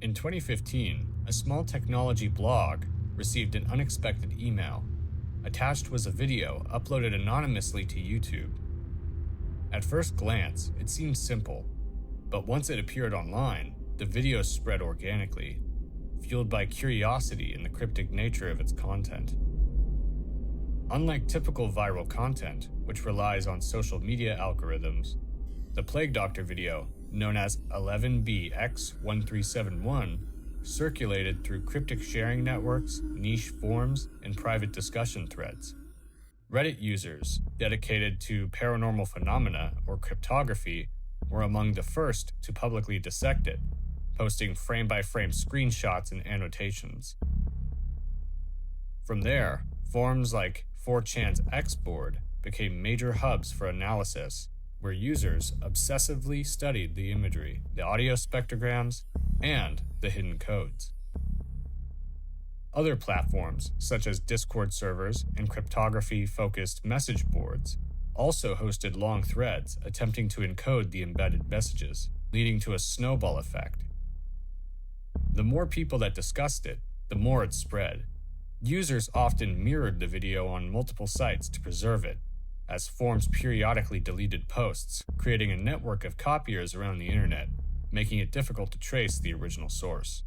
In 2015, a small technology blog received an unexpected email. Attached was a video uploaded anonymously to YouTube. At first glance, it seemed simple, but once it appeared online, the video spread organically, fueled by curiosity in the cryptic nature of its content. Unlike typical viral content, which relies on social media algorithms, the Plague Doctor video, known as 11BX1371, circulated through cryptic sharing networks, niche forums, and private discussion threads. Reddit users dedicated to paranormal phenomena or cryptography were among the first to publicly dissect it, posting frame-by-frame screenshots and annotations. From there, forums like 4chan's X-board became major hubs for analysis, where users obsessively studied the imagery, the audio spectrograms, and the hidden codes. Other platforms, such as Discord servers and cryptography-focused message boards, also hosted long threads attempting to encode the embedded messages, leading to a snowball effect. The more people that discussed it, the more it spread. Users often mirrored the video on multiple sites to preserve it, as forums periodically deleted posts, creating a network of copiers around the internet, making it difficult to trace the original source.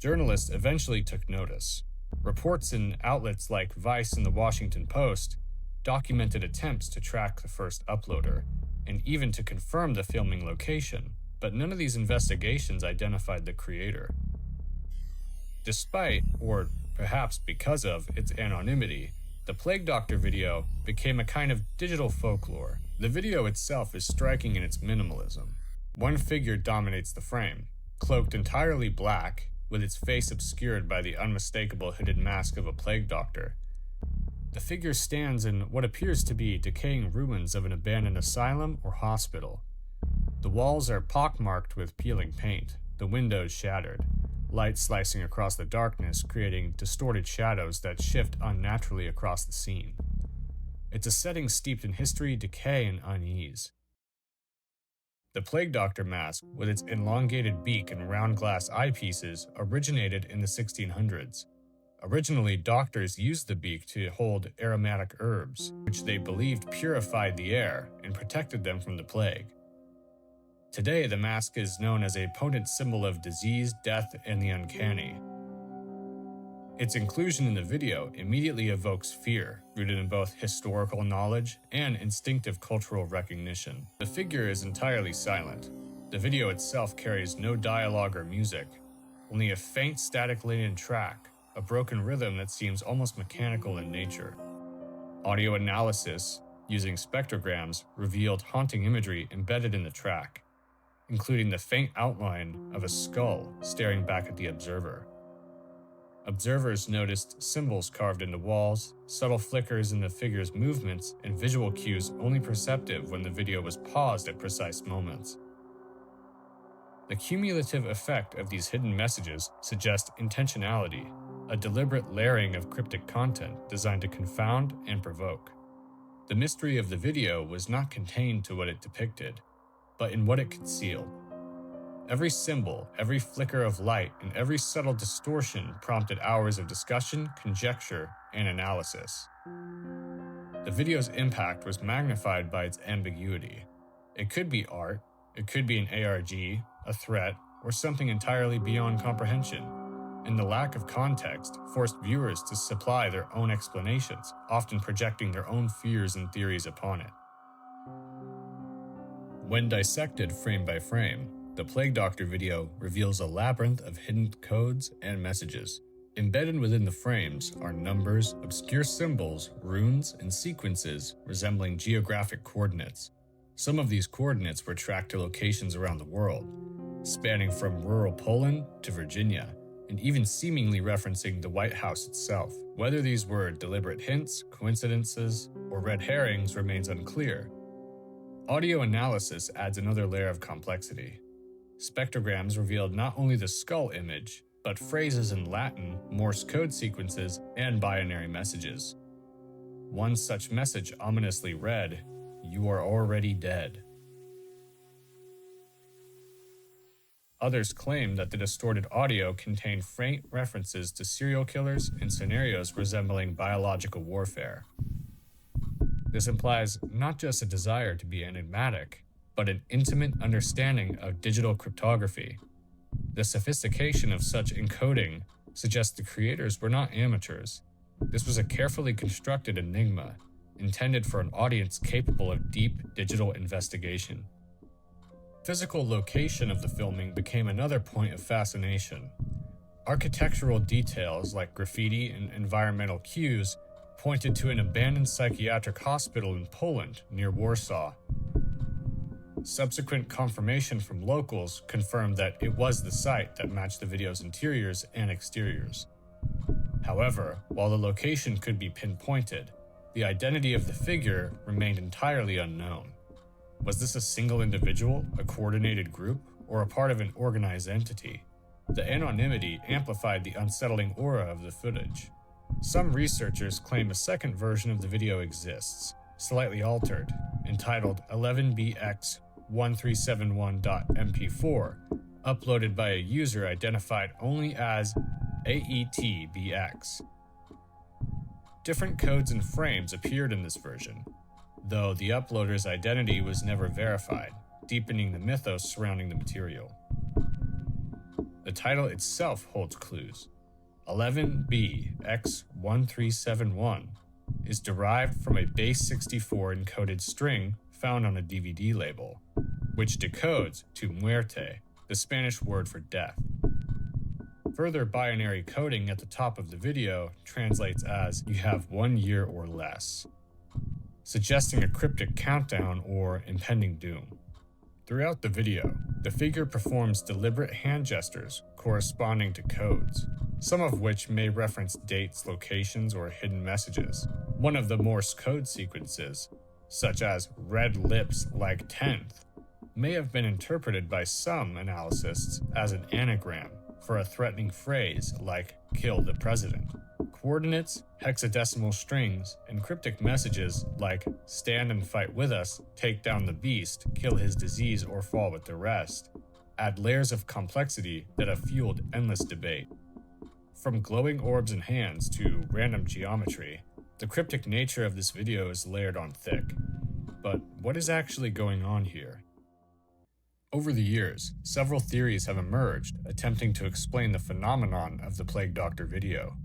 Journalists eventually took notice. Reports in outlets like Vice and the Washington Post documented attempts to track the first uploader, and even to confirm the filming location, but none of these investigations identified the creator. Despite, or perhaps because of, its anonymity, the Plague Doctor video became a kind of digital folklore. The video itself is striking in its minimalism. One figure dominates the frame, cloaked entirely black, with its face obscured by the unmistakable hooded mask of a Plague Doctor. The figure stands in what appears to be decaying ruins of an abandoned asylum or hospital. The walls are pockmarked with peeling paint, the windows shattered, light slicing across the darkness, creating distorted shadows that shift unnaturally across the scene. It's a setting steeped in history, decay, and unease. The Plague Doctor mask, with its elongated beak and round glass eyepieces, originated in the 1600s. Originally, doctors used the beak to hold aromatic herbs, which they believed purified the air and protected them from the plague. Today, the mask is known as a potent symbol of disease, death, and the uncanny. Its inclusion in the video immediately evokes fear, rooted in both historical knowledge and instinctive cultural recognition. The figure is entirely silent. The video itself carries no dialogue or music, only a faint static-laden track, a broken rhythm that seems almost mechanical in nature. Audio analysis, using spectrograms, revealed haunting imagery embedded in the track, including the faint outline of a skull staring back at the observer. Observers noticed symbols carved into walls, subtle flickers in the figure's movements, and visual cues only perceptive when the video was paused at precise moments. The cumulative effect of these hidden messages suggests intentionality, a deliberate layering of cryptic content designed to confound and provoke. The mystery of the video was not contained to what it depicted, but in what it concealed. Every symbol, every flicker of light, and every subtle distortion prompted hours of discussion, conjecture, and analysis. The video's impact was magnified by its ambiguity. It could be art, it could be an ARG, a threat, or something entirely beyond comprehension, and the lack of context forced viewers to supply their own explanations, often projecting their own fears and theories upon it. When dissected frame by frame, the Plague Doctor video reveals a labyrinth of hidden codes and messages. Embedded within the frames are numbers, obscure symbols, runes, and sequences resembling geographic coordinates. Some of these coordinates were tracked to locations around the world, spanning from rural Poland to Virginia, and even seemingly referencing the White House itself. Whether these were deliberate hints, coincidences, or red herrings remains unclear. Audio analysis adds another layer of complexity. Spectrograms revealed not only the skull image, but phrases in Latin, Morse code sequences, and binary messages. One such message ominously read, "You are already dead." Others claim that the distorted audio contained faint references to serial killers and scenarios resembling biological warfare. This implies not just a desire to be enigmatic, but an intimate understanding of digital cryptography. The sophistication of such encoding suggests the creators were not amateurs. This was a carefully constructed enigma, intended for an audience capable of deep digital investigation. Physical location of the filming became another point of fascination. Architectural details like graffiti and environmental cues pointed to an abandoned psychiatric hospital in Poland near Warsaw. Subsequent confirmation from locals confirmed that it was the site that matched the video's interiors and exteriors. However, while the location could be pinpointed, the identity of the figure remained entirely unknown. Was this a single individual, a coordinated group, or a part of an organized entity? The anonymity amplified the unsettling aura of the footage. Some researchers claim a second version of the video exists, slightly altered, entitled 11bx1371.mp4, uploaded by a user identified only as AETBX. Different codes and frames appeared in this version, though the uploader's identity was never verified, deepening the mythos surrounding the material. The title itself holds clues. 11bx1371 is derived from a base 64 encoded string found on a DVD label, which decodes to muerte, the Spanish word for death. Further binary coding at the top of the video translates as "you have 1 year or less," suggesting a cryptic countdown or impending doom. Throughout the video, the figure performs deliberate hand gestures corresponding to codes, some of which may reference dates, locations, or hidden messages. One of the Morse code sequences, such as "red lips like 10th," may have been interpreted by some analysts as an anagram for a threatening phrase like "kill the president." Coordinates, hexadecimal strings, and cryptic messages like "stand and fight with us, take down the beast, kill his disease or fall with the rest" add layers of complexity that have fueled endless debate. From glowing orbs and hands to random geometry, the cryptic nature of this video is layered on thick. But what is actually going on here? Over the years, several theories have emerged attempting to explain the phenomenon of the Plague Doctor video.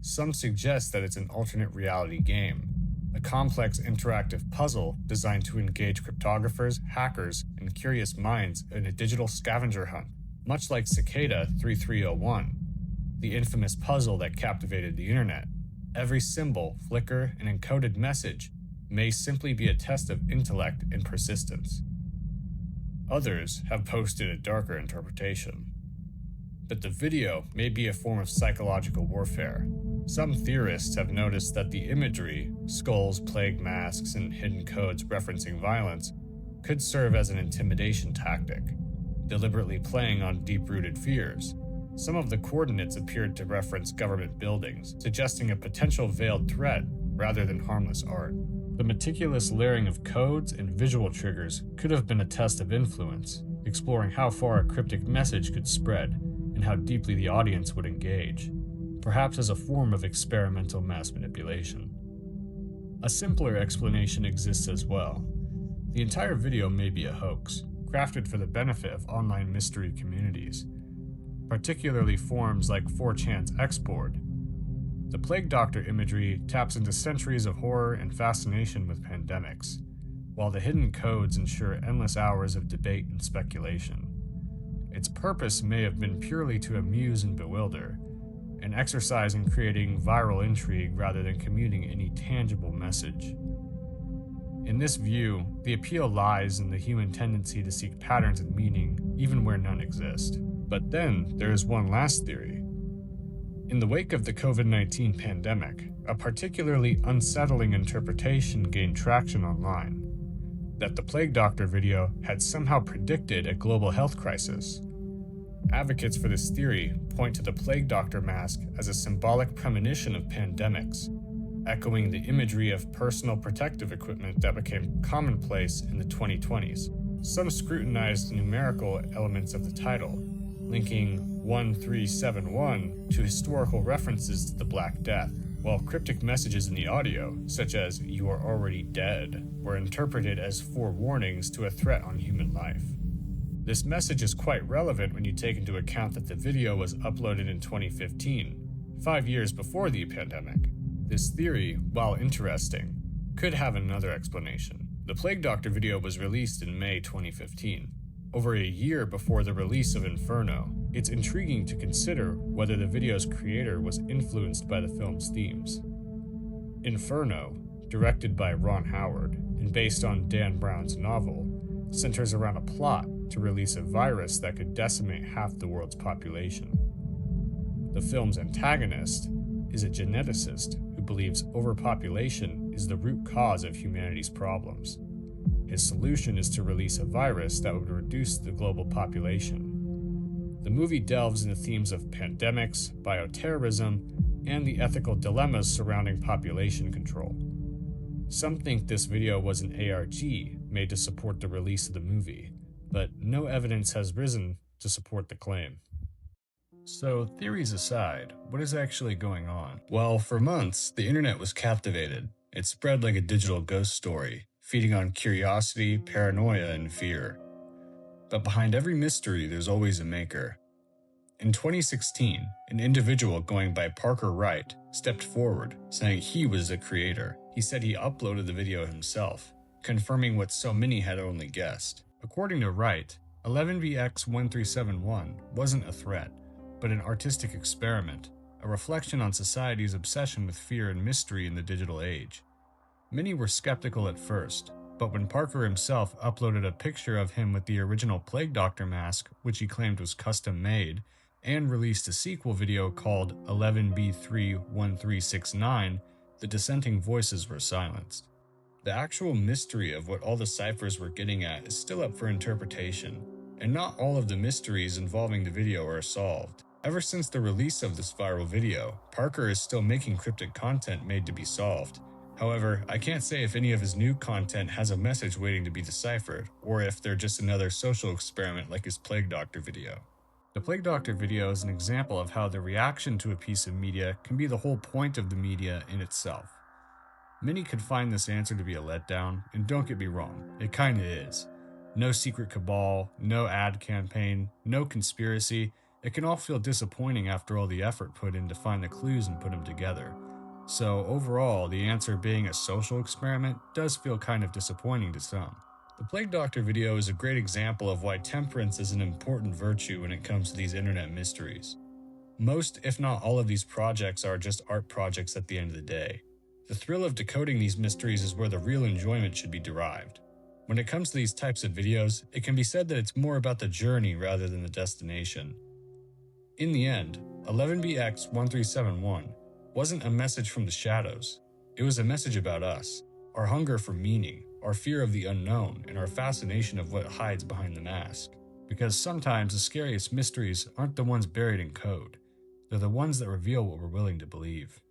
Some suggest that it's an alternate reality game, a complex interactive puzzle designed to engage cryptographers, hackers, and curious minds in a digital scavenger hunt, much like Cicada 3301, the infamous puzzle that captivated the internet. Every symbol, flicker, and encoded message may simply be a test of intellect and persistence. Others have posted a darker interpretation, that the video may be a form of psychological warfare. Some theorists have noticed that the imagery, skulls, plague masks, and hidden codes referencing violence, could serve as an intimidation tactic, deliberately playing on deep-rooted fears. Some of the coordinates appeared to reference government buildings, suggesting a potential veiled threat rather than harmless art. The meticulous layering of codes and visual triggers could have been a test of influence, exploring how far a cryptic message could spread and how deeply the audience would engage, perhaps as a form of experimental mass manipulation. A simpler explanation exists as well. The entire video may be a hoax, crafted for the benefit of online mystery communities, particularly forums like 4chan's Xboard. The Plague Doctor imagery taps into centuries of horror and fascination with pandemics, while the hidden codes ensure endless hours of debate and speculation. Its purpose may have been purely to amuse and bewilder, an exercise in creating viral intrigue rather than communicating any tangible message. In this view, the appeal lies in the human tendency to seek patterns and meaning even where none exist. But then there is one last theory. In the wake of the COVID-19 pandemic, a particularly unsettling interpretation gained traction online, that the Plague Doctor video had somehow predicted a global health crisis. Advocates for this theory point to the Plague Doctor mask as a symbolic premonition of pandemics, echoing the imagery of personal protective equipment that became commonplace in the 2020s. Some scrutinized numerical elements of the title, linking 1371 to historical references to the Black Death, while cryptic messages in the audio, such as "you are already dead," were interpreted as forewarnings to a threat on human life. This message is quite relevant when you take into account that the video was uploaded in 2015, 5 years before the pandemic. This theory, while interesting, could have another explanation. The Plague Doctor video was released in May 2015, over a year before the release of Inferno. It's intriguing to consider whether the video's creator was influenced by the film's themes. Inferno, directed by Ron Howard and based on Dan Brown's novel, centers around a plot to release a virus that could decimate half the world's population. The film's antagonist is a geneticist who believes overpopulation is the root cause of humanity's problems. His solution is to release a virus that would reduce the global population. The movie delves into themes of pandemics, bioterrorism, and the ethical dilemmas surrounding population control. Some think this video was an ARG made to support the release of the movie, but no evidence has risen to support the claim. So, theories aside, what is actually going on? Well, for months, the internet was captivated. It spread like a digital ghost story, feeding on curiosity, paranoia, and fear. But behind every mystery, there's always a maker. In 2016, an individual going by Parker Wright stepped forward, saying he was the creator. He said he uploaded the video himself, confirming what so many had only guessed. According to Wright, 11BX1371 wasn't a threat, but an artistic experiment, a reflection on society's obsession with fear and mystery in the digital age. Many were skeptical at first, but when Parker himself uploaded a picture of him with the original Plague Doctor mask, which he claimed was custom-made, and released a sequel video called 11B31369, the dissenting voices were silenced. The actual mystery of what all the ciphers were getting at is still up for interpretation, and not all of the mysteries involving the video are solved. Ever since the release of this viral video, Parker is still making cryptic content made to be solved. However, I can't say if any of his new content has a message waiting to be deciphered, or if they're just another social experiment like his Plague Doctor video. The Plague Doctor video is an example of how the reaction to a piece of media can be the whole point of the media in itself. Many could find this answer to be a letdown, and don't get me wrong, it kinda is. No secret cabal, no ad campaign, no conspiracy. It can all feel disappointing after all the effort put in to find the clues and put them together. So overall, the answer being a social experiment does feel kind of disappointing to some. The Plague Doctor video is a great example of why temperance is an important virtue when it comes to these internet mysteries. Most, if not all of these projects are just art projects at the end of the day. The thrill of decoding these mysteries is where the real enjoyment should be derived. When it comes to these types of videos, it can be said that it's more about the journey rather than the destination. In the end, 11BX1371 wasn't a message from the shadows. It was a message about us, our hunger for meaning, our fear of the unknown, and our fascination of what hides behind the mask. Because sometimes the scariest mysteries aren't the ones buried in code. They're the ones that reveal what we're willing to believe.